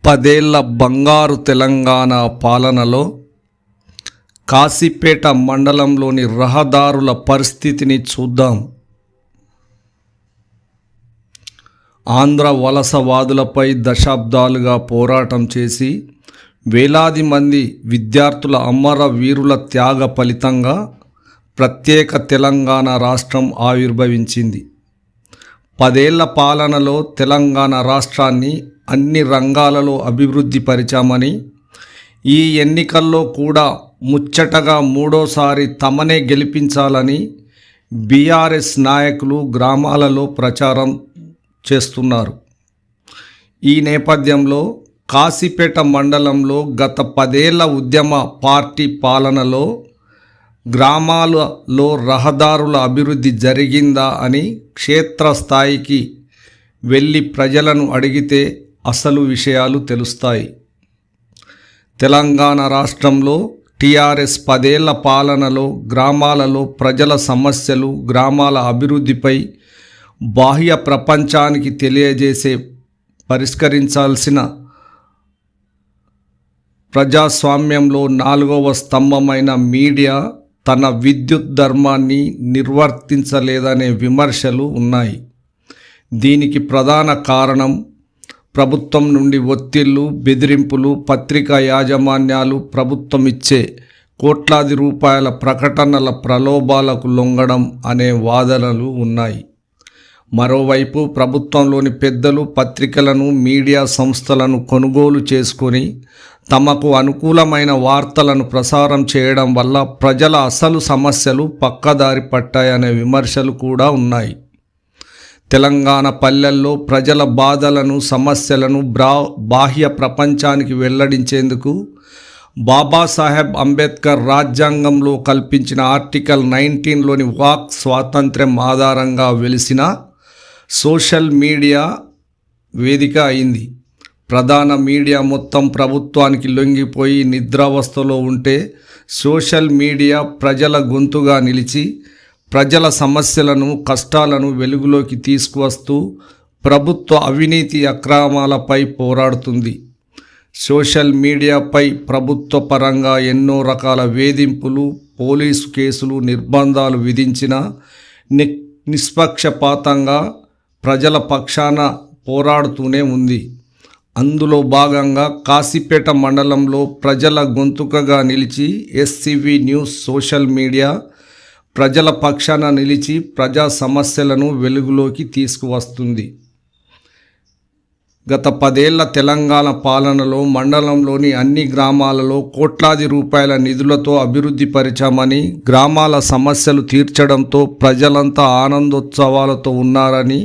10 ఏళ్ల బంగారు తెలంగాణ పాలనలో కాశీపేట మండలంలోని రహదారుల పరిస్థితిని చూద్దాం. ఆంధ్ర వలసవాదులపై దశాబ్దాలుగా పోరాటం చేసి వేలాది మంది విద్యార్థుల అమరవీరుల త్యాగ ఫలితంగా ప్రత్యేక తెలంగాణ రాష్ట్రం ఆవిర్భవించింది. 10 ఏళ్ల పాలనలో తెలంగాణ రాష్ట్రాన్ని అన్ని రంగాలలో అభివృద్ధి పరిచామని, ఈ ఎన్నికల్లో కూడా ముచ్చటగా మూడోసారి తమనే గెలిపించాలని బీఆర్ఎస్ నాయకులు గ్రామాలలో ప్రచారం చేస్తున్నారు. ఈ నేపథ్యంలో కాశీపేట మండలంలో గత 10 ఏళ్ల ఉద్యమ పార్టీ పాలనలో గ్రామాలలో రహదారుల అభివృద్ధి జరిగిందా అని క్షేత్రస్థాయికి వెళ్ళి ప్రజలను అడిగితే అసలు విషయాలు తెలుస్తాయి. తెలంగాణ రాష్ట్రంలో టీఆర్ఎస్ 10 ఏళ్ల పాలనలో గ్రామాలలో ప్రజల సమస్యలు, గ్రామాల అభివృద్ధిపై బాహ్య ప్రపంచానికి తెలియజేసే పరిష్కరించాల్సిన ప్రజాస్వామ్యంలో 4వ స్తంభమైన మీడియా తన విద్యుత్ ధర్మాన్ని నిర్వర్తించలేదనే విమర్శలు ఉన్నాయి. దీనికి ప్రధాన కారణం ప్రభుత్వం నుండి ఒత్తిళ్లు, బెదిరింపులు, పత్రికా యాజమాన్యాలు ప్రభుత్వం ఇచ్చే కోట్లాది రూపాయల ప్రకటనల ప్రలోభాలకు లొంగడం అనే వాదనలు ఉన్నాయి. మరోవైపు ప్రభుత్వంలోని పెద్దలు పత్రికలను, మీడియా సంస్థలను కొనుగోలు చేసుకొని తమకు అనుకూలమైన వార్తలను ప్రసారం చేయడం వల్ల ప్రజల అసలు సమస్యలు పక్కదారి పట్టాయనే విమర్శలు కూడా ఉన్నాయి. తెలంగాణ పల్లెల్లో ప్రజల బాధలను, సమస్యలను బాహ్య ప్రపంచానికి వెల్లడించేందుకు బాబాసాహెబ్ అంబేద్కర్ రాజ్యాంగంలో కల్పించిన ఆర్టికల్ 19లోని వాక్ స్వాతంత్ర్యం ఆధారంగా వెలిసిన సోషల్ మీడియా వేదిక అయింది. ప్రధాన మీడియా మొత్తం ప్రభుత్వానికి లొంగిపోయి నిద్రావస్థలో ఉంటే సోషల్ మీడియా ప్రజల గొంతుగా నిలిచి ప్రజల సమస్యలను, కష్టాలను వెలుగులోకి తీసుకువస్తూ ప్రభుత్వ అవినీతి అక్రమాలపై పోరాడుతుంది. సోషల్ మీడియాపై ప్రభుత్వ పరంగా ఎన్నో రకాల వేధింపులు, పోలీసు కేసులు, నిర్బంధాలు విధించిన నిష్పక్షపాతంగా ప్రజల పక్షాన పోరాడుతూనే ఉంది. అందులో భాగంగా కాశీపేట మండలంలో ప్రజల గొంతుకగా నిలిచి ఎస్సీవీ న్యూస్ సోషల్ మీడియా ప్రజల పక్షాన నిలిచి ప్రజా సమస్యలను వెలుగులోకి తీసుకువస్తుంది. గత 10 ఏళ్ల తెలంగాణ పాలనలో మండలంలోని అన్ని గ్రామాలలో కోట్లాది రూపాయల నిధులతో అభివృద్ధి పరిచామని, గ్రామాల సమస్యలు తీర్చడంతో ప్రజలంతా ఆనందోత్సవాలతో ఉన్నారని,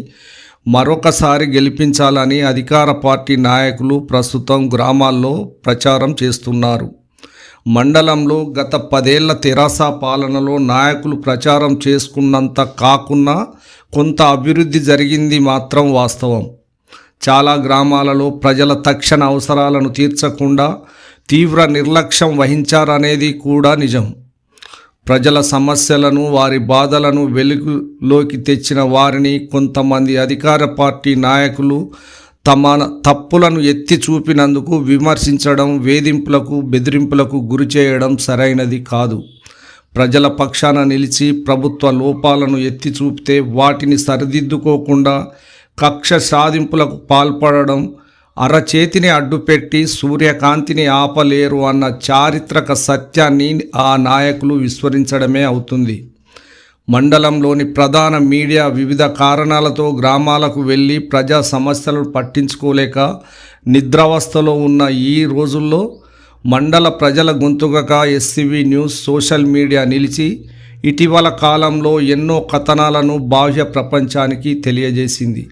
మరొకసారి గెలిపించాలని అధికార పార్టీ నాయకులు ప్రస్తుతం గ్రామాల్లో ప్రచారం చేస్తున్నారు. మండలంలో గత 10 ఏళ్ల తెరాస పాలనలో నాయకులు ప్రచారం చేసుకున్నంత కాకున్నా కొంత అభివృద్ధి జరిగింది మాత్రం వాస్తవం. చాలా గ్రామాలలో ప్రజల తక్షణ అవసరాలను తీర్చకుండా తీవ్ర నిర్లక్ష్యం వహించారనేది కూడా నిజం. ప్రజల సమస్యలను, వారి బాధలను వెలుగులోకి తెచ్చిన వారిని కొంతమంది అధికార పార్టీ నాయకులు తమ తప్పులను ఎత్తి చూపినందుకు విమర్శించడం, వేధింపులకు, బెదిరింపులకు గురి చేయడం సరైనది కాదు. ప్రజల పక్షాన నిలిచి ప్రభుత్వ లోపాలను ఎత్తి చూపితే వాటిని సరిదిద్దుకోకుండా కక్ష సాధింపులకు పాల్పడడం, అరచేతిని అడ్డుపెట్టి సూర్యకాంతిని ఆపలేరు అన్న చారిత్రక సత్యాన్ని ఆ నాయకులు విస్మరించడమే అవుతుంది. మండలంలోని ప్రధాన మీడియా వివిధ కారణాలతో గ్రామాలకు వెళ్ళి ప్రజా సమస్యలను పట్టించుకోలేక నిద్రావస్థలో ఉన్న ఈ రోజుల్లో మండల ప్రజల గొంతుకగా ఎస్సీవీ న్యూస్ సోషల్ మీడియా నిలిచి ఇటీవల కాలంలో ఎన్నో కథనాలను బాహ్య ప్రపంచానికి తెలియజేసింది.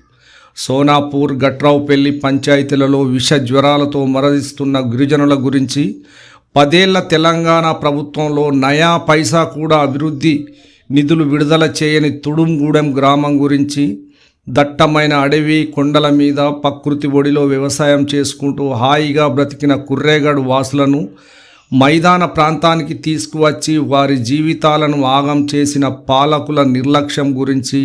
సోనాపూర్, గట్రావుపల్లి పంచాయతీలలో విష జ్వరాలతో మరణిస్తున్న గిరిజనుల గురించి, 10 ఏళ్ల తెలంగాణ ప్రభుత్వంలో నయా పైసా కూడా అభివృద్ధి నిధులు విడుదల చేయని తుడుంగూడెం గ్రామం గురించి, దట్టమైన అడవి, కొండల మీద ప్రకృతి ఒడిలో వ్యవసాయం చేసుకుంటూ హాయిగా బ్రతికిన కుర్రేగడు వాసులను మైదాన ప్రాంతానికి తీసుకువచ్చి వారి జీవితాలను ఆగం చేసిన పాలకుల నిర్లక్ష్యం గురించి,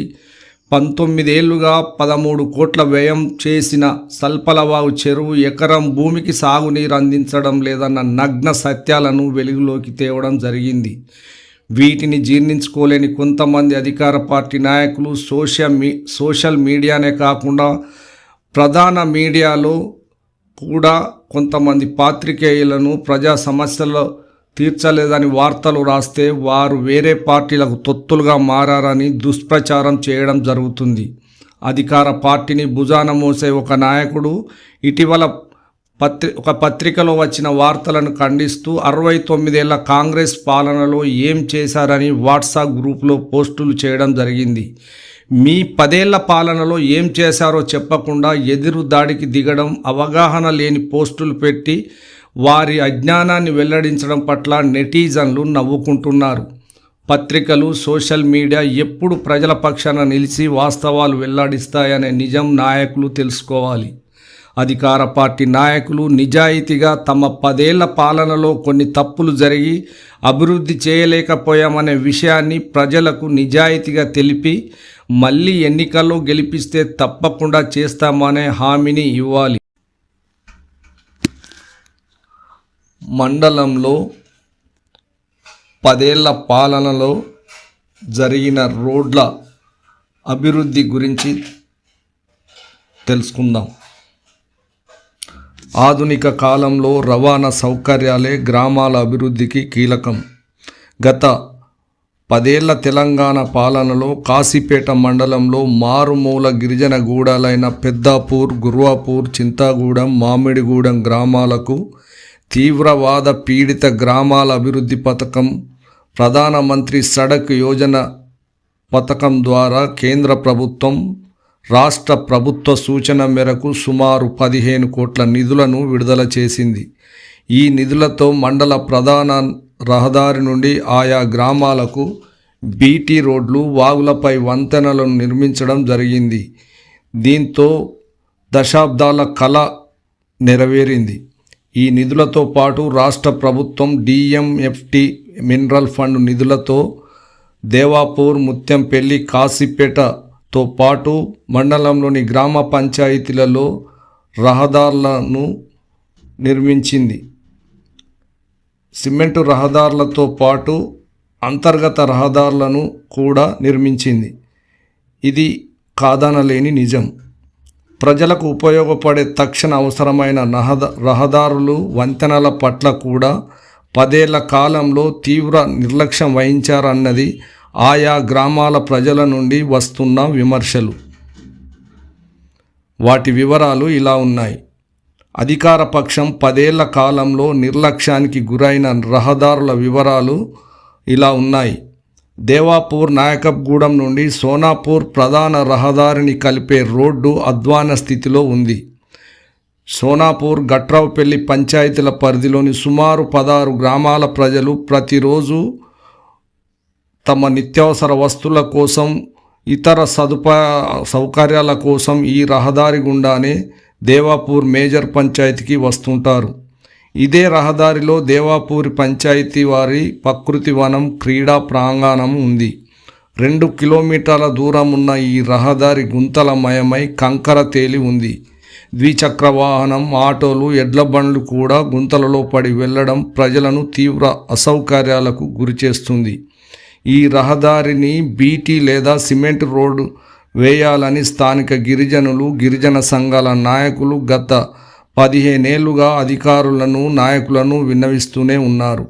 19 ఏళ్లుగా 13 కోట్ల వ్యయం చేసిన సల్పలవాగు చెరువు ఎకరం భూమికి సాగునీరు అందించడం లేదన్న నగ్న సత్యాలను వెలుగులోకి తేవడం జరిగింది. వీటిని జీర్ణించుకోలేని కొంతమంది అధికార పార్టీ నాయకులు సోషల్ మీడియానే కాకుండా ప్రధాన మీడియాలో కూడా కొంతమంది పాత్రికేయులను ప్రజా సమస్యలు తీర్చలేదని వార్తలు రాస్తే వారు వేరే పార్టీలకు తొత్తులుగా మారారని దుష్ప్రచారం చేయడం జరుగుతుంది. అధికార పార్టీని భుజాన మోసే ఒక నాయకుడు ఇటీవల ఒక పత్రికలో వచ్చిన వార్తలను ఖండిస్తూ 69 ఏళ్ల కాంగ్రెస్ పాలనలో ఏం చేశారని వాట్సాప్ గ్రూపులో పోస్టులు చేయడం జరిగింది. మీ 10 ఏళ్ల పాలనలో ఏం చేశారో చెప్పకుండా ఎదురు దాడికి దిగడం, అవగాహన లేని పోస్టులు పెట్టి వారి అజ్ఞానాన్ని వెల్లడించడం పట్ల నెటిజన్లు నవ్వుకుంటున్నారు. పత్రికలు, సోషల్ మీడియా ఎప్పుడు ప్రజల పక్షాన నిలిచి వాస్తవాలు వెల్లడిస్తాయనే నిజం నాయకులు తెలుసుకోవాలి. అధికార పార్టీ నాయకులు నిజాయితీగా తమ 10 ఏళ్ల పాలనలో కొన్ని తప్పులు జరిగి అభివృద్ధి చేయలేకపోయామనే విషయాన్ని ప్రజలకు నిజాయితీగా తెలిపి మళ్ళీ ఎన్నికల్లో గెలిపిస్తే తప్పకుండా చేస్తామనే హామీని ఇవ్వాలి. మండలంలో 10 ఏళ్ల పాలనలో జరిగిన రోడ్ల అభివృద్ధి గురించి తెలుసుకుందాం. ఆధునిక కాలంలో రవాణా సౌకర్యాలే గ్రామాల అభివృద్ధికి కీలకం. గత 10 ఏళ్ల తెలంగాణ పాలనలో కాశీపేట మండలంలో మారుమూల గిరిజన గూడాలైన పెద్దాపూర్, గుర్వాపూర్, చింతాగూడెం, మామిడిగూడెం గ్రామాలకు తీవ్రవాద పీడిత గ్రామాల అభివృద్ధి పథకం, ప్రధానమంత్రి సడక్ యోజన పథకం ద్వారా కేంద్ర ప్రభుత్వం, రాష్ట్ర ప్రభుత్వ సూచన మేరకు సుమారు 15 కోట్ల నిధులను విడుదల చేసింది. ఈ నిధులతో మండల ప్రధాన రహదారి నుండి ఆయా గ్రామాలకు బీటీ రోడ్లు, వాగులపై వంతెనలను నిర్మించడం జరిగింది. దీంతో దశాబ్దాల కళ నెరవేరింది. ఈ నిధులతో పాటు రాష్ట్ర ప్రభుత్వం డిఎంఎఫ్టి మినరల్ ఫండ్ నిధులతో దేవాపూర్, ముత్యంపల్లి, కాశీపేటతో పాటు మండలంలోని గ్రామ పంచాయతీలలో రహదారులను నిర్మించింది. సిమెంటు రహదారులతో పాటు అంతర్గత రహదారులను కూడా నిర్మించింది. ఇది కాదనలేని నిజం. ప్రజలకు ఉపయోగపడే తక్షణ అవసరమైన రహదారులు, వంతెనల పట్ల కూడా 10 ఏళ్ల కాలంలో తీవ్ర నిర్లక్ష్యం వహించారన్నది ఆయా గ్రామాల ప్రజల నుండి వస్తున్న విమర్శలు. వాటి వివరాలు ఇలా ఉన్నాయి. అధికార పక్షం 10 ఏళ్ల కాలంలో నిర్లక్ష్యానికి గురైన రహదారుల వివరాలు ఇలా ఉన్నాయి. దేవాపూర్ నాయకప్గూడెం నుండి సోనాపూర్ ప్రధాన రహదారిని కలిపే రోడ్డు అధ్వాన స్థితిలో ఉంది. సోనాపూర్, గట్రావుపల్లి పంచాయతీల పరిధిలోని సుమారు 16 గ్రామాల ప్రజలు ప్రతిరోజు తమ నిత్యావసర వస్తువుల కోసం, ఇతర సౌకర్యాల కోసం ఈ రహదారి గుండానే దేవాపూర్ మేజర్ పంచాయతీకి వస్తుంటారు. ఇదే రహదారిలో దేవాపూరి పంచాయతీ వారి ప్రకృతి వనం, క్రీడా ప్రాంగణం ఉంది. 2 కిలోమీటర్ల దూరం ఉన్న ఈ రహదారి గుంతలమయమై కంకర తేలి ఉంది. ద్విచక్ర వాహనం, ఆటోలు, ఎడ్ల బండ్లు కూడా గుంతలలో పడి వెళ్లడం ప్రజలను తీవ్ర అసౌకర్యాలకు గురిచేస్తుంది. ఈ రహదారిని బీటీ లేదా సిమెంట్ రోడ్డు వేయాలని స్థానిక గిరిజనులు, గిరిజన సంఘాల నాయకులు గత 15 ఏళ్లుగా అధికారులను, నాయకులను విన్నవిస్తూనే ఉన్నారు.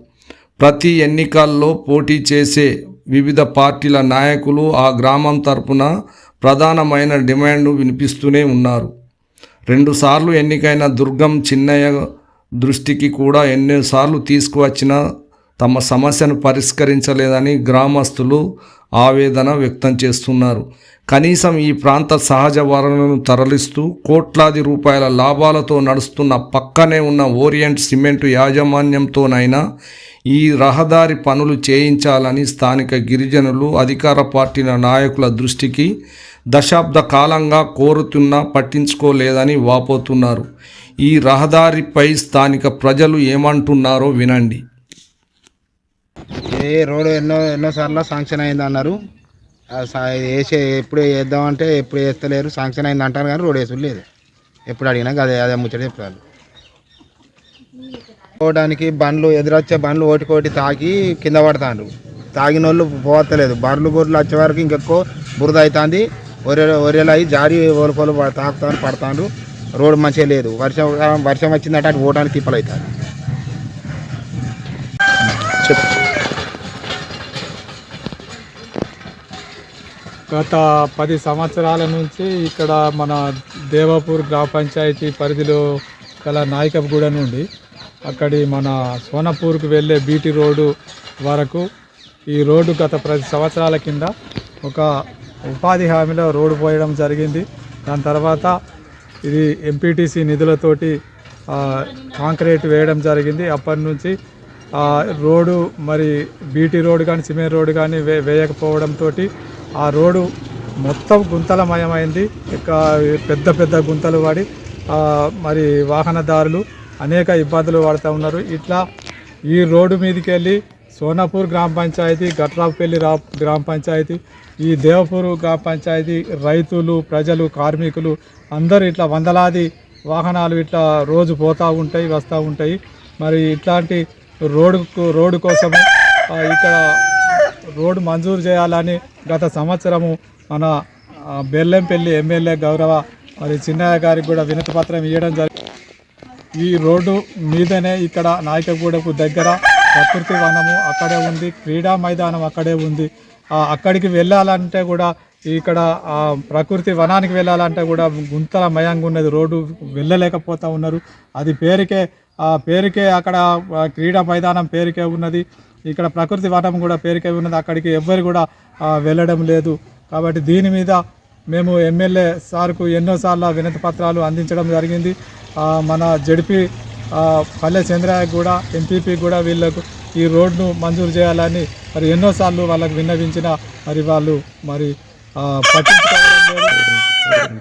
ప్రతి ఎన్నికల్లో పోటీ చేసే వివిధ పార్టీల నాయకులు ఆ గ్రామం తరపున ప్రధానమైన డిమాండ్ వినిపిస్తూనే ఉన్నారు. 2 సార్లు ఎన్నికైన దుర్గం చిన్నయ్య దృష్టికి కూడా ఎన్నోసార్లు తీసుకువచ్చినా తమ సమస్యను పరిష్కరించలేదని గ్రామస్తులు ఆవేదన వ్యక్తం చేస్తున్నారు. కనీసం ఈ ప్రాంత సహజ వనరులను తరలిస్తూ కోట్లాది రూపాయల లాభాలతో నడుస్తున్న పక్కనే ఉన్న ఓరియంట్ సిమెంటు యాజమాన్యంతోనైనా ఈ రహదారి పనులు చేయించాలని స్థానిక గిరిజనులు అధికార పార్టీల నాయకుల దృష్టికి దశాబ్ద కాలంగా కోరుతున్నా పట్టించుకోలేదని వాపోతున్నారు. ఈ రహదారిపై స్థానిక ప్రజలు ఏమంటున్నారో వినండి. రోడ్డు ఎన్నోసార్లు శాంక్షన్ అయింది అన్నారు. వేసే ఎప్పుడు వేద్దామంటే ఎప్పుడు వేస్తలేరు, శాంక్షన్ అయింది అంటారు కానీ రోడ్ వేసుడు లేదు. ఎప్పుడు అడిగినా అదే ముచ్చట చెప్పారు. పోవడానికి బండ్లు ఎదురొచ్చే బండ్లు ఓటికోటి తాకి కింద పడతాండ్రు. తాగిన వాళ్ళు పోవట్లేదు. బర్రెలు గొర్రెలు వచ్చే వరకు ఇంకెక్కువ బురద అవుతుంది. ఒరేలు అయ్యి జారి ఓలుకోలు తాకుతాను పడతాండ్రు. రోడ్డు మంచిగా లేదు. వర్షం వచ్చిందంటే అటు పోవడానికి తిప్పలు అవుతుంది. గత 10 సంవత్సరాల నుంచి ఇక్కడ మన దేవాపూర్ గ్రామ పంచాయతీ పరిధిలో గల నాయకప్గూడ నుండి అక్కడి మన సోనపూర్కు వెళ్ళే బీటీ రోడ్డు వరకు ఈ రోడ్డు గత 10 సంవత్సరాల కింద ఒక ఉపాధి హామీలో రోడ్డు పోయడం జరిగింది. దాని తర్వాత ఇది ఎంపీటీసీ నిధులతోటి కాంక్రీట్ వేయడం జరిగింది. అప్పటి నుంచి రోడ్డు మరి బీటీ రోడ్డు కానీ సిమెంట్ రోడ్డు కానీ వేయకపోవడంతో ఆ రోడ్డు మొత్తం గుంతలమయమైంది. పెద్ద పెద్ద గుంతలు పడి మరి వాహనదారులు అనేక ఇబ్బందులు పడుతూ ఉన్నారు. ఇట్లా ఈ రోడ్డు మీదకి వెళ్ళి సోనాపూర్ గ్రామ పంచాయతీ, గట్రాపల్లి గ్రామ పంచాయతీ, ఈ దేవపూర్ గ్రామ పంచాయతీ రైతులు, ప్రజలు, కార్మికులు అందరూ ఇట్లా వందలాది వాహనాలు ఇట్లా రోజు పోతూ ఉంటాయి, వస్తూ ఉంటాయి. మరి ఇట్లాంటి రోడ్డు కోసము ఇక్కడ రోడ్డు మంజూరు చేయాలని గత సంవత్సరము మన బెల్లంపల్లి ఎమ్మెల్యే గౌరవ మరి చిన్నయ్య గారికి కూడా వినతి పత్రం ఇవ్వడం జరిగింది. ఈ రోడ్డు మీదనే ఇక్కడ నాయకగూడకు దగ్గర ప్రకృతి వనము అక్కడే ఉంది, క్రీడా మైదానం అక్కడే ఉంది. అక్కడికి వెళ్ళాలంటే కూడా ఇక్కడ ప్రకృతి వనానికి వెళ్ళాలంటే కూడా గుంతలమయంగా ఉన్నది. రోడ్డు వెళ్ళలేకపోతూ ఉన్నారు. అది పేరుకే అక్కడ క్రీడా మైదానం పేరుకే ఉన్నది. ఇక్కడ ప్రకృతి వనం కూడా పేరుకే ఉన్నది. అక్కడికి ఎవ్వరు కూడా వెళ్ళడం లేదు. కాబట్టి దీని మీద మేము ఎమ్మెల్యే సార్కు ఎన్నోసార్లు వినతి పత్రాలు అందించడం జరిగింది. మన జడ్పీ పల్లె చంద్రయ్య కూడా, ఎంపీపీ కూడా వీళ్ళకు ఈ రోడ్ను మంజూరు చేయాలని మరి ఎన్నోసార్లు వాళ్ళకు విన్నవించిన మరి వాళ్ళు మరి పట్టించుకోవడం లేదు.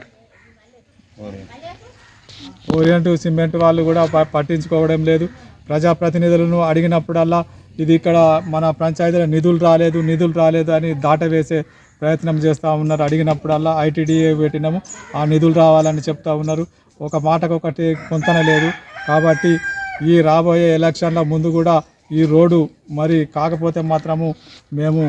ఓరియంట్ సిమెంట్ వాళ్ళు కూడా పట్టించుకోవడం లేదు. ప్రజాప్రతినిధులను అడిగినప్పుడల్లా ఇది ఇక్కడ మన పంచాయతీలో నిధులు రాలేదు అని దాటవేసే ప్రయత్నం చేస్తూ ఉన్నారు. అడిగినప్పుడల్లా ఐటీడీఏ పెట్టినాము, ఆ నిధులు రావాలని చెప్తూ ఉన్నారు. ఒక మాటకొకటి పొంతన లేదు. కాబట్టి ఈ రాబోయే ఎలక్షన్ల ముందు కూడా ఈ రోడ్డు మరి కాకపోతే మాత్రము మేము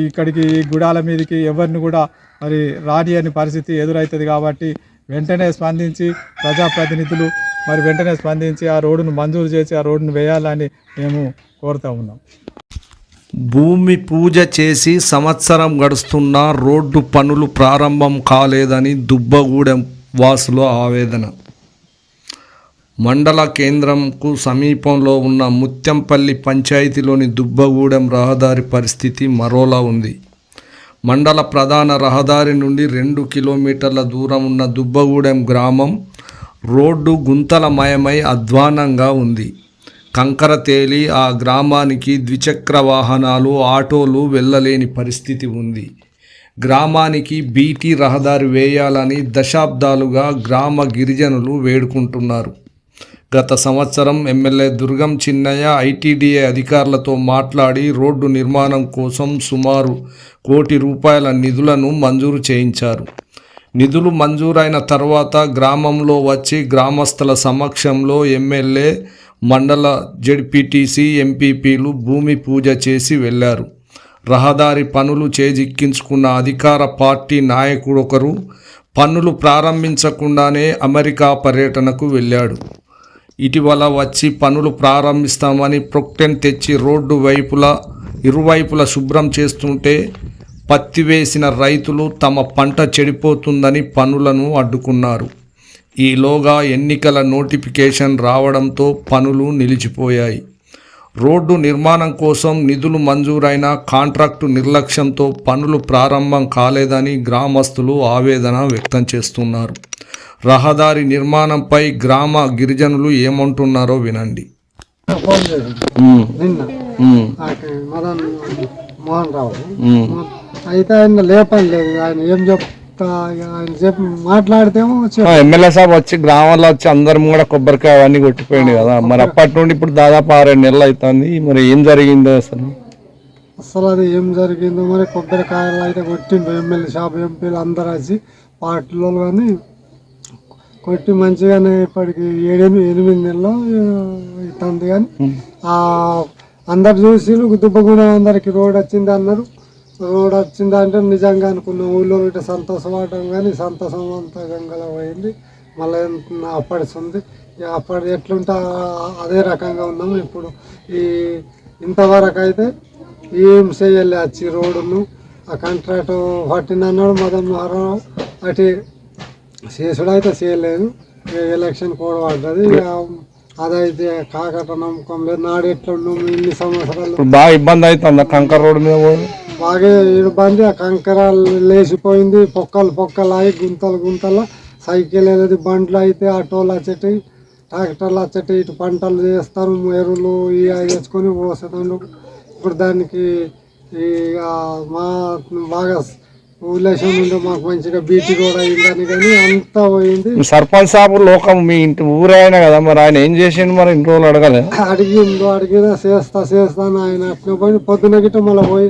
ఇక్కడికి ఈ గుడాల మీదకి ఎవరిని కూడా మరి రాని అని పరిస్థితి ఎదురవుతుంది. కాబట్టి వెంటనే స్పందించి ప్రజాప్రతినిధులు మరి వెంటనే స్పందించి ఆ రోడ్డును మంజూరు చేసి ఆ రోడ్డును వేయాలని మేము కోరుతూ ఉన్నాం. భూమి పూజ చేసి సంవత్సరం గడుస్తున్నా రోడ్డు పనులు ప్రారంభం కాలేదని దుబ్బగూడెం వాసుల ఆవేదన. మండల కేంద్రంకు సమీపంలో ఉన్న ముత్యంపల్లి పంచాయతీలోని దుబ్బగూడెం రహదారి పరిస్థితి మరోలా ఉంది. మండల ప్రధాన రహదారి నుండి 2 కిలోమీటర్ల దూరం ఉన్న దుబ్బగూడెం గ్రామం రోడ్డు గుంతలమయమై అధ్వానంగా ఉంది. కంకర తేలి ఆ గ్రామానికి ద్విచక్ర వాహనాలు, ఆటోలు వెళ్ళలేని పరిస్థితి ఉంది. గ్రామానికి బీటీ రహదారి వేయాలని దశాబ్దాలుగా గ్రామ గిరిజనులు వేడుకుంటున్నారు. గత సంవత్సరం ఎమ్మెల్యే దుర్గం చిన్నయ్య ఐటీడీఏ అధికారులతో మాట్లాడి రోడ్డు నిర్మాణం కోసం సుమారు ₹1 కోటి నిధులను మంజూరు చేయించారు. నిధులు మంజూరైన తర్వాత గ్రామంలో వచ్చి గ్రామస్తుల సమక్షంలో ఎమ్మెల్యే, మండల జెడ్పీటీసీ, ఎంపీపీలు భూమి పూజ చేసి వెళ్లారు. రహదారి పనులు చేజిక్కించుకున్న అధికార పార్టీ నాయకుడొకరు పనులు ప్రారంభించకుండానే అమెరికా పర్యటనకు వెళ్ళాడు. ఇటీవల వచ్చి పనులు ప్రారంభిస్తామని ప్రొక్టెన్ తెచ్చి రోడ్డు ఇరువైపులా శుభ్రం చేస్తుంటే పత్తి వేసిన రైతులు తమ పంట చెడిపోతుందని పనులను అడ్డుకున్నారు. ఈలోగా ఎన్నికల నోటిఫికేషన్ రావడంతో పనులు నిలిచిపోయాయి. రోడ్డు నిర్మాణం కోసం నిధులు మంజూరైన కాంట్రాక్టు నిర్లక్ష్యంతో పనులు ప్రారంభం కాలేదని గ్రామస్తులు ఆవేదన వ్యక్తం చేస్తున్నారు. రహదారి నిర్మాణంపై గ్రామ గిరిజనులు ఏమంటున్నారో వినండి. మోహన్ రావు అయితే ఆయన లేపని లేదు. ఆయన ఏం చెప్తా ఆయన చెప్పి మాట్లాడితేమో ఎమ్మెల్యే సాబ్ వచ్చి గ్రామంలో వచ్చి అందరం కూడా కొబ్బరికాయ అవన్నీ కొట్టిపోయింది కదా. మరి అప్పటి నుండి ఇప్పుడు దాదాపు 6-7 నెలలు అవుతుంది. మరి ఏం జరిగిందో అసలు అసలు అది ఏం జరిగిందో మరి. కొబ్బరికాయలు అయితే కొట్టిండు ఎమ్మెల్యే షాప్ ఎంపీలు అందరూ వచ్చి పార్టీలో కానీ కొట్టి మంచిగానే ఇప్పటికి 7-8 నెలలు అవుతుంది. కానీ అందరు చూసి దుబ్బగుణ అందరికి రోడ్ వచ్చింది అన్నారు. రోడ్ వచ్చింది అంటే నిజంగా అనుకున్న ఊళ్ళో ఇట్లా సంతోషపడటం కానీ సంతోషం అంతా గంగలో పోయింది. మళ్ళీ అప్పడిస్తుంది. అప్పటి ఎట్లుంటే అదే రకంగా ఉన్నాము ఇప్పుడు. ఇంతవరకు అయితే ఏం చేయాలి వచ్చి రోడ్డును ఆ కాంట్రాక్ట్ పట్టినన్నాడు మదన్ మహారావు అటు చేసుడు అయితే చేయలేదు. ఎలక్షన్ కూడా పడ్డది. అదైతే కాకట నమ్మకం లేదు. నాడు ఎట్లుండు ఇన్ని సంవత్సరాలు బాగా ఇబ్బంది అవుతుంది కంకర్ రోడ్డు మీద. బాగా ఇబ్బంది. ఆ కంకరాలు లేచిపోయింది. పొక్కలు అయి గుంతలు సైకిల్ వెళ్ళేది. బండ్లు అయితే ఆటోలు వచ్చేటి, ట్రాక్టర్లు వచ్చేటి. ఇటు పంటలు చేస్తారు, ఎరువులు ఇవి తెచ్చుకొని పోసేటండు. ఇప్పుడు దానికి మా బాగా ఊలేషన్ ఉండే మాకు మంచిగా బీటీ రోడ్ అయిందని కానీ అంతా పోయింది. సర్పంచ్ సాబు లోకం మీ ఇంటి ఊరైనా కదా, మరి ఆయన ఏం చేసిండు? మరి ఇన్ని రోజులు అడగలే? అడిగినా చేస్తా అని ఆయన అట్లా పోయి పొద్దున గిట్ట మళ్ళీ పోయి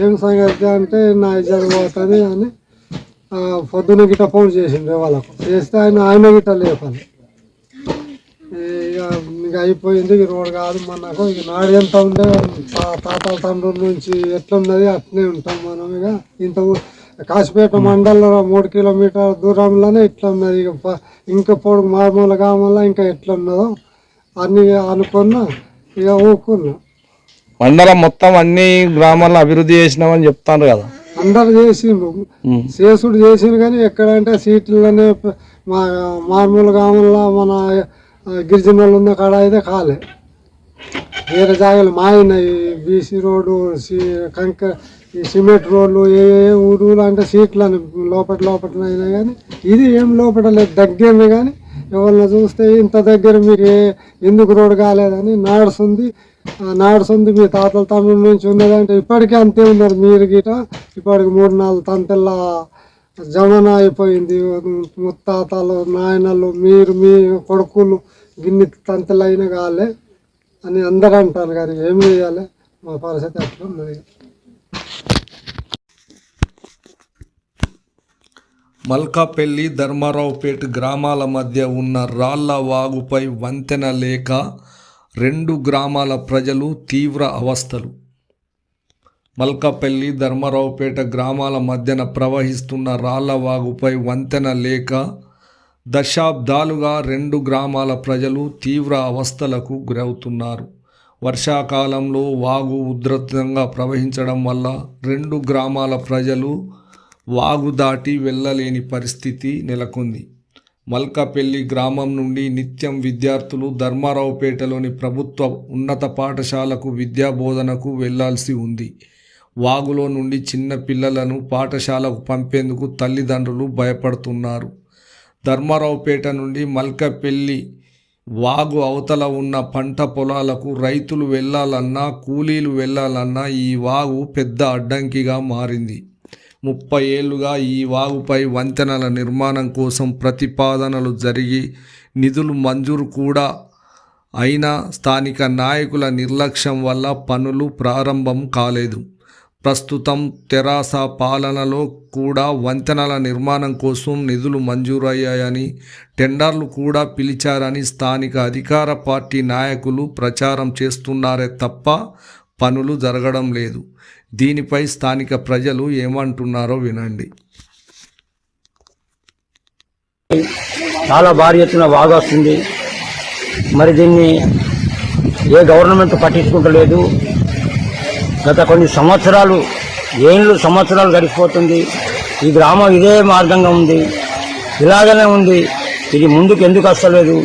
ఏం సంగతి అంటే నా జరిగిపోతుంది అని పొద్దున గిట్ట ఫోన్ చేసిండు వాళ్ళకు. చేస్తే ఆయన గిట్ట లేపని ఇక అయిపోయింది. ఈ రోడ్ కాదు మనకు. ఇక నాడు ఎంత ఉండే తాతల తండ్రుల నుంచి ఎట్లున్నది అట్నే ఉంటాం మనం. ఇక ఇంత కాశీపేట మండలంలో 3 కిలోమీటర్ల దూరంలోనే ఇట్లా ఉన్నది. ఇక ఇంకా పొడుగు మామూలు గ్రామంలో ఇంకా ఎట్లున్నదో అన్ని అనుకున్నా ఇక ఊకున్నా. మండలం మొత్తం అన్ని గ్రామాల్లో అభివృద్ధి చేసినామని చెప్తాను కదా. అందరు చేసిండ్రు, చేసిండు కానీ ఎక్కడంటే సీట్లనే మామూలు గ్రామంలో మన గిరిజనులు ఉన్న కాడ అయితే కాలే. వేరే జాగాలు మాయినాయి. బీసీ రోడ్డు, ఈ సిమెంట్ రోడ్లు ఏ ఊరులు అంటే సీట్లని లోపలైనా కానీ ఇది ఏం లోపల లేదు, దగ్గరనే. కానీ ఎవరిని చూస్తే ఇంత దగ్గర మీరు ఎందుకు రోడ్డు కాలేదని నాడుస్తుంది మీ తాతల తమిళ నుంచి ఉన్నదంటే ఇప్పటికే అంతే ఉన్నారు. మీరు గిట ఇప్పటికి 3-4 తంతెల్ల జమానా అయిపోయింది. ముత్తాతలు, నాయనలు, మీరు మీ కొడుకులు గిన్ని తంతెలు అయినా కాలే అని అందరూ అంటారు. కానీ ఏం చేయాలి, మా పరిస్థితి అట్లా ఉన్నది. మల్కాపల్లి, ధర్మారావుపేట గ్రామాల మధ్య ఉన్న రాళ్ల వాగుపై వంతెన లేక 2 గ్రామాల ప్రజలు తీవ్ర అవస్థలు. మల్కాపల్లి, ధర్మారావుపేట గ్రామాల మధ్యన ప్రవహిస్తున్న రాళ్ల వాగుపై వంతెన లేక దశాబ్దాలుగా 2 గ్రామాల ప్రజలు తీవ్ర అవస్థలకు గురవుతున్నారు. వర్షాకాలంలో వాగు ఉధృతంగా ప్రవహించడం వల్ల 2 గ్రామాల ప్రజలు వాగు దాటి వెళ్ళలేని పరిస్థితి నెలకొంది. మల్కాపల్లి గ్రామం నుండి నిత్యం విద్యార్థులు ధర్మారావుపేటలోని ప్రభుత్వ ఉన్నత పాఠశాలకు విద్యాబోధనకు వెళ్లాల్సి ఉంది. వాగులో నుండి చిన్న పిల్లలను పాఠశాలకు పంపేందుకు తల్లిదండ్రులు భయపడుతున్నారు. ధర్మారావుపేట నుండి మల్కాపల్లి వాగు అవతల ఉన్న పంట పొలాలకు రైతులు వెళ్ళాలన్నా, కూలీలు వెళ్ళాలన్నా ఈ వాగు పెద్ద అడ్డంకిగా మారింది. 30 ఏళ్లుగా ఈ వాగుపై వంతెనల నిర్మాణం కోసం ప్రతిపాదనలు జరిగి నిధులు మంజూరు కూడా అయినా స్థానిక నాయకుల నిర్లక్ష్యం వల్ల పనులు ప్రారంభం కాలేదు. ప్రస్తుతం తెరాస పాలనలో కూడా వంతెనల నిర్మాణం కోసం నిధులు మంజూరయ్యాయని, టెండర్లు కూడా పిలిచారని స్థానిక అధికార పార్టీ నాయకులు ప్రచారం చేస్తున్నారే తప్ప పనులు జరగడం లేదు. దీనిపై స్థానిక ప్రజలు ఏమంటున్నారో వినండి. చాలా భారీ ఎత్తున వాగు వస్తుంది. మరి దీన్ని ఏ గవర్నమెంట్ పట్టించుకుంటలేదు. గత కొన్ని సంవత్సరాలు గడిచిపోతుంది. ఈ గ్రామం ఇదే మార్గంగా ఉంది, ఇలాగనే ఉంది. ఇది ముందుకు ఎందుకు వస్తలేదు?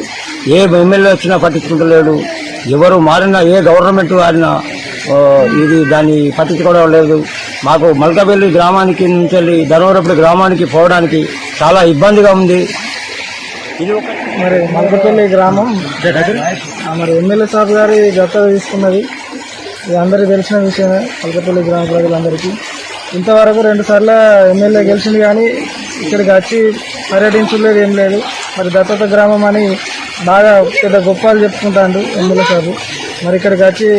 ఏ ఎమ్మెల్యే వచ్చినా పట్టించుకుంటలేడు. ఎవరు మారినా, ఏ గవర్నమెంట్ మారినా ఇది దాన్ని పట్టించుకోవడం లేదు. మాకు మల్కాపల్లి గ్రామానికి నుంచి వెళ్ళి ధర్మవరపల్లి గ్రామానికి పోవడానికి చాలా ఇబ్బందిగా ఉంది. ఇది మరి మల్కాపల్లి గ్రామం మరి ఎమ్మెల్యే సాబ్ గారి దత్తత తీసుకున్నది ఇది అందరికీ తెలిసిన విషయమే. మల్కాపల్లి గ్రామ ప్రజలందరికీ ఇంతవరకు 2 సార్లు ఎమ్మెల్యే గెలిచింది, కానీ ఇక్కడికి వచ్చి పర్యటించలేదు, ఏం లేదు. మరి దత్తత గ్రామం అని బాగా పెద్ద గొప్పలు చెప్పుకుంటాడు ఎమ్మెల్యే సాబు. మరి ఇక్కడికి వచ్చి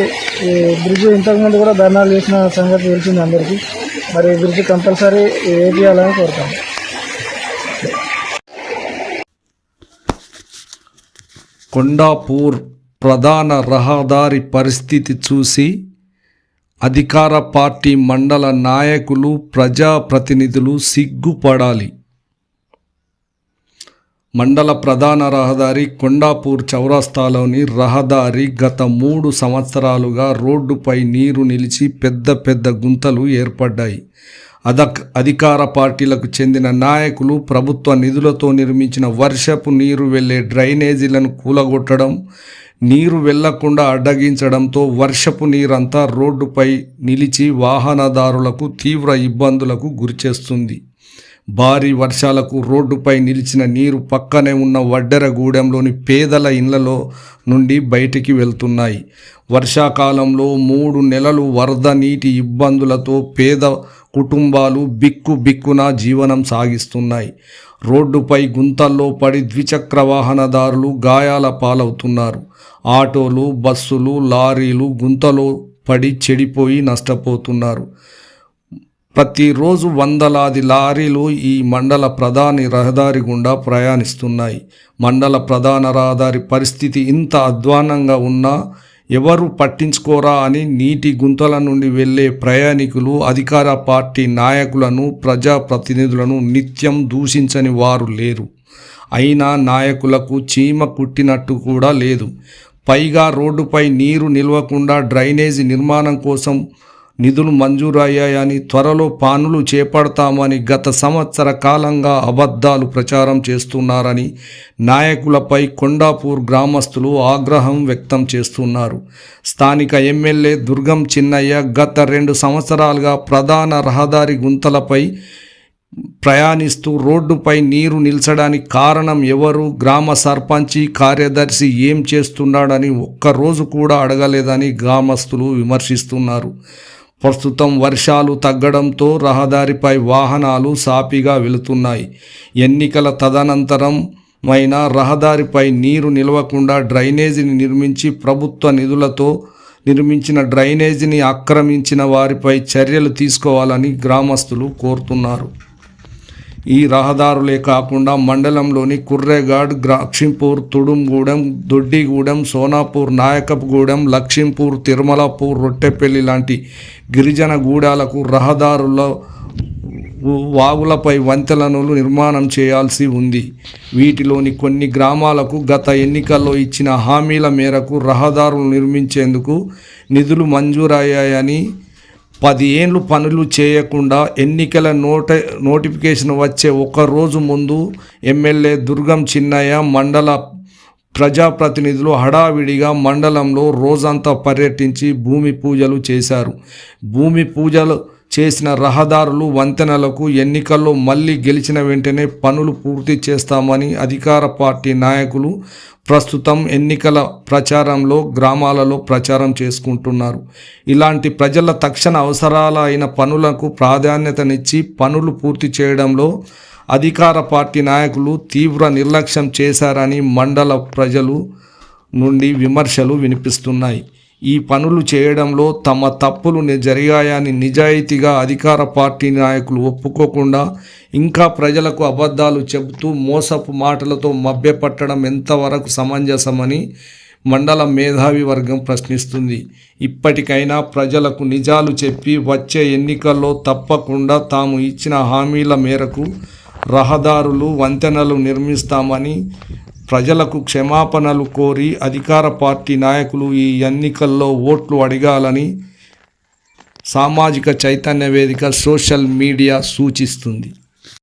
ఈ బ్రిడ్జ్ ఇంతకుముందు కూడా ధర్నాలు చేసిన సంగతి తెలిసింది అందరికీ. మరి ఈ బ్రిడ్జ్ కంపల్సరీ వేయాలని కోరుతాం. కొండాపూర్ ప్రధాన రహదారి పరిస్థితి చూసి అధికార పార్టీ మండల నాయకులు, ప్రజాప్రతినిధులు సిగ్గుపడాలి. మండల ప్రధాన రహదారి కొండాపూర్ చౌరస్తాలోని రహదారి గత 3 సంవత్సరాలుగా రోడ్డుపై నీరు నిలిచి పెద్ద పెద్ద గుంతలు ఏర్పడ్డాయి. అధికార పార్టీలకు చెందిన నాయకులు ప్రభుత్వ నిధులతో నిర్మించిన వర్షపు నీరు వెళ్లే డ్రైనేజీలను కూలగొట్టడం, నీరు వెళ్లకుండా అడ్డగించడంతో వర్షపు నీరంతా రోడ్డుపై నిలిచి వాహనదారులకు తీవ్ర ఇబ్బందులకు గురిచేస్తుంది. భారీ వర్షాలకు రోడ్డుపై నిలిచిన నీరు పక్కనే ఉన్న వడ్డెరగూడెంలోని పేదల ఇళ్లలో నుండి బయటికి వెళ్తున్నాయి. వర్షాకాలంలో 3 నెలలు వరద నీటి ఇబ్బందులతో పేద కుటుంబాలు బిక్కున జీవనం సాగిస్తున్నాయి. రోడ్డుపై గుంతల్లో పడి ద్విచక్ర వాహనదారులు గాయాల పాలవుతున్నారు. ఆటోలు, బస్సులు, లారీలు గుంతలో పడి చెడిపోయి నష్టపోతున్నారు. ప్రతిరోజు వందలాది లారీలు ఈ మండల ప్రధాన రహదారి గుండా ప్రయాణిస్తున్నాయి. మండల ప్రధాన రహదారి పరిస్థితి ఇంత అధ్వానంగా ఉన్నా ఎవరు పట్టించుకోరా అని నీటి గుంతల నుండి వెళ్లే ప్రయాణికులు అధికార పార్టీ నాయకులను, ప్రజాప్రతినిధులను నిత్యం దూషించని వారు లేరు. అయినా నాయకులకు చీమ కుట్టినట్టు కూడా లేదు. పైగా రోడ్డుపై నీరు నిల్వకుండా డ్రైనేజీ నిర్మాణం కోసం నిధులు మంజూరయ్యాయని, త్వరలో పనులు చేపడతామని గత సంవత్సర కాలంగా అబద్ధాలు ప్రచారం చేస్తున్నారని నాయకులపై కొండాపూర్ గ్రామస్తులు ఆగ్రహం వ్యక్తం చేస్తున్నారు. స్థానిక ఎమ్మెల్యే దుర్గం చిన్నయ్య గత 2 సంవత్సరాలుగా ప్రధాన రహదారి గుంతలపై ప్రయాణిస్తూ రోడ్డుపై నీరు నిల్చడానికి కారణం ఎవరు, గ్రామ సర్పంచి, కార్యదర్శి ఏం చేస్తున్నాడని ఒక్కరోజు కూడా అడగలేదని గ్రామస్తులు విమర్శిస్తున్నారు. ప్రస్తుతం వర్షాలు తగ్గడంతో రహదారిపై వాహనాలు సాఫీగా వెళుతున్నాయి. ఎన్నికల తదనంతరం అయినా రహదారిపై నీరు నిలవకుండా డ్రైనేజీని నిర్మించి ప్రభుత్వ నిధులతో నిర్మించిన డ్రైనేజీని ఆక్రమించిన వారిపై చర్యలు తీసుకోవాలని గ్రామస్తులు కోరుతున్నారు. ఈ రహదారులే కాకుండా మండలంలోని కుర్రేగాడ్, లక్షింపూర్, తుడుంగూడెం, దొడ్డిగూడెం, సోనాపూర్, నాయకప్గూడెం, లక్షింపూర్, తిరుమలపూర్, రొట్టెపల్లి లాంటి గిరిజన గూడాలకు రహదారుల వాగులపై వంతెనలు నిర్మాణం చేయాల్సి ఉంది. వీటిలోని కొన్ని గ్రామాలకు గత ఎన్నికల్లో ఇచ్చిన హామీల మేరకు రహదారులు నిర్మించేందుకు నిధులు మంజూరయ్యాయని 10 ఏళ్ళు పనులు చేయకుండా ఎన్నికల నోటిఫికేషన్ వచ్చే 1 రోజు ముందు ఎమ్మెల్యే దుర్గం చిన్నయ్య, మండల ప్రజాప్రతినిధులు హడావిడిగా మండలంలో రోజంతా పర్యటించి భూమి పూజలు చేశారు. భూమి పూజలు చేసిన రహదారులు, వంతెనలకు ఎన్నికల్లో మళ్ళీ గెలిచిన వెంటనే పనులు పూర్తి చేస్తామని అధికార పార్టీ నాయకులు ప్రస్తుతం ఎన్నికల ప్రచారంలో గ్రామాలలో ప్రచారం చేసుకుంటున్నారు. ఇలాంటి ప్రజల తక్షణ అవసరాలైన పనులకు ప్రాధాన్యతనిచ్చి పనులు పూర్తి చేయడంలో అధికార పార్టీ నాయకులు తీవ్ర నిర్లక్ష్యం చేశారని మండల ప్రజలు నుండి విమర్శలు వినిపిస్తున్నాయి. ఈ పనులు చేయడంలో తమ తప్పులు జరిగాయని నిజాయితీగా అధికార పార్టీ నాయకులు ఒప్పుకోకుండా ఇంకా ప్రజలకు అబద్ధాలు చెబుతూ మోసపు మాటలతో మభ్యపట్టడం ఎంతవరకు సమంజసమని మండల మేధావి వర్గం ప్రశ్నిస్తుంది. ఇప్పటికైనా ప్రజలకు నిజాలు చెప్పి వచ్చే ఎన్నికల్లో తప్పకుండా తాము ఇచ్చిన హామీల మేరకు రహదారులు, వంతెనలు నిర్మిస్తామని ప్రజలకు క్షమాపణలు కోరి అధికార పార్టీ నాయకులు ఈ ఎన్నికల్లో ఓట్లు అడగాలని సామాజిక చైతన్య వేదిక సోషల్ మీడియా సూచిస్తుంది.